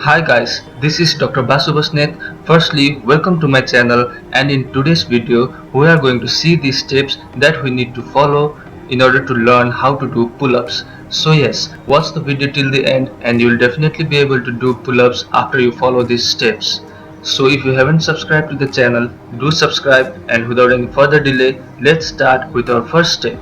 Hi guys, this is Dr. Basu Basnet. Firstly, welcome to my channel, and in today's video we are going to see the steps that we need to follow in order to learn how to do pull-ups. So yes, watch the video till the end and you will definitely be able to do pull-ups after you follow these steps. So if you haven't subscribed to the channel, do subscribe, and without any further delay, let's start with our first step.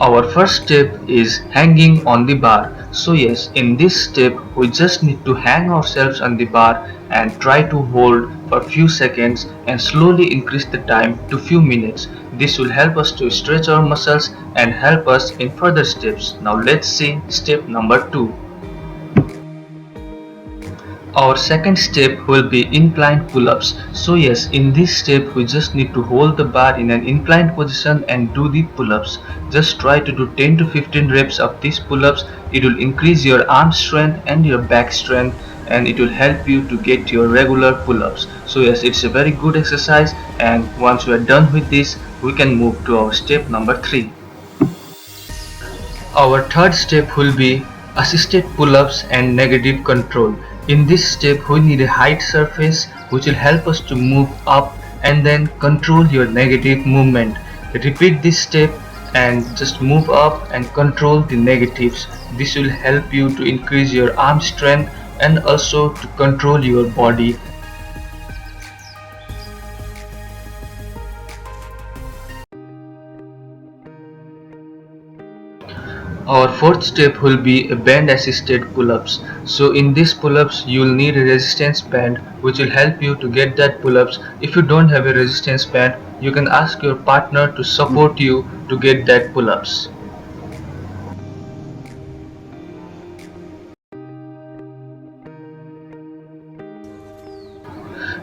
Our first step is hanging on the bar. So yes, in this step we just need to hang ourselves on the bar and try to hold for few seconds and slowly increase the time to few minutes. This will help us to stretch our muscles and help us in further steps. Now let's see step number 2. Our second step will be inclined pull-ups. So yes, in this step we just need to hold the bar in an inclined position and do the pull-ups. Just try to do 10 to 15 reps of these pull-ups. It will increase your arm strength and your back strength, and it will help you to get your regular pull-ups. So yes, it's a very good exercise, and once we are done with this, we can move to our step number 3. Our third step will be assisted pull-ups and negative control. In this step we need a height surface which will help us to move up and then control your negative movement. Repeat this step and just move up and control the negatives. This will help you to increase your arm strength and also to control your body. Our fourth step will be a band assisted pull-ups. So in these pull-ups you will need a resistance band which will help you to get that pull-ups. If you don't have a resistance band, you can ask your partner to support you to get that pull-ups.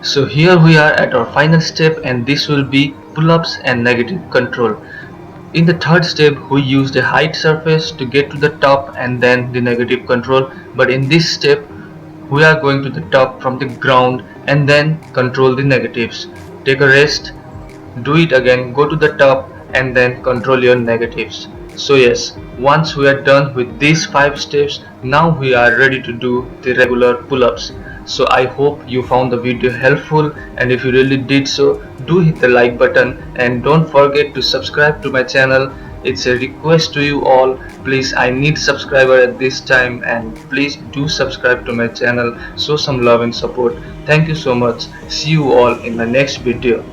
So here we are at our final step, and this will be pull-ups and negative control. In the third step we used a height surface to get to the top and then the negative control, but in this step we are going to the top from the ground and then control the negatives. Take a rest, do it again, go to the top and then control your negatives. So yes, once we are done with these 5 steps, now we are ready to do the regular pull-ups. So I hope you found the video helpful, and if you really did so, do hit the like button and don't forget to subscribe to my channel. It's a request to you all, please, I need subscriber at this time, and please do subscribe to my channel, show some love and support. Thank you so much. See you all in the next video.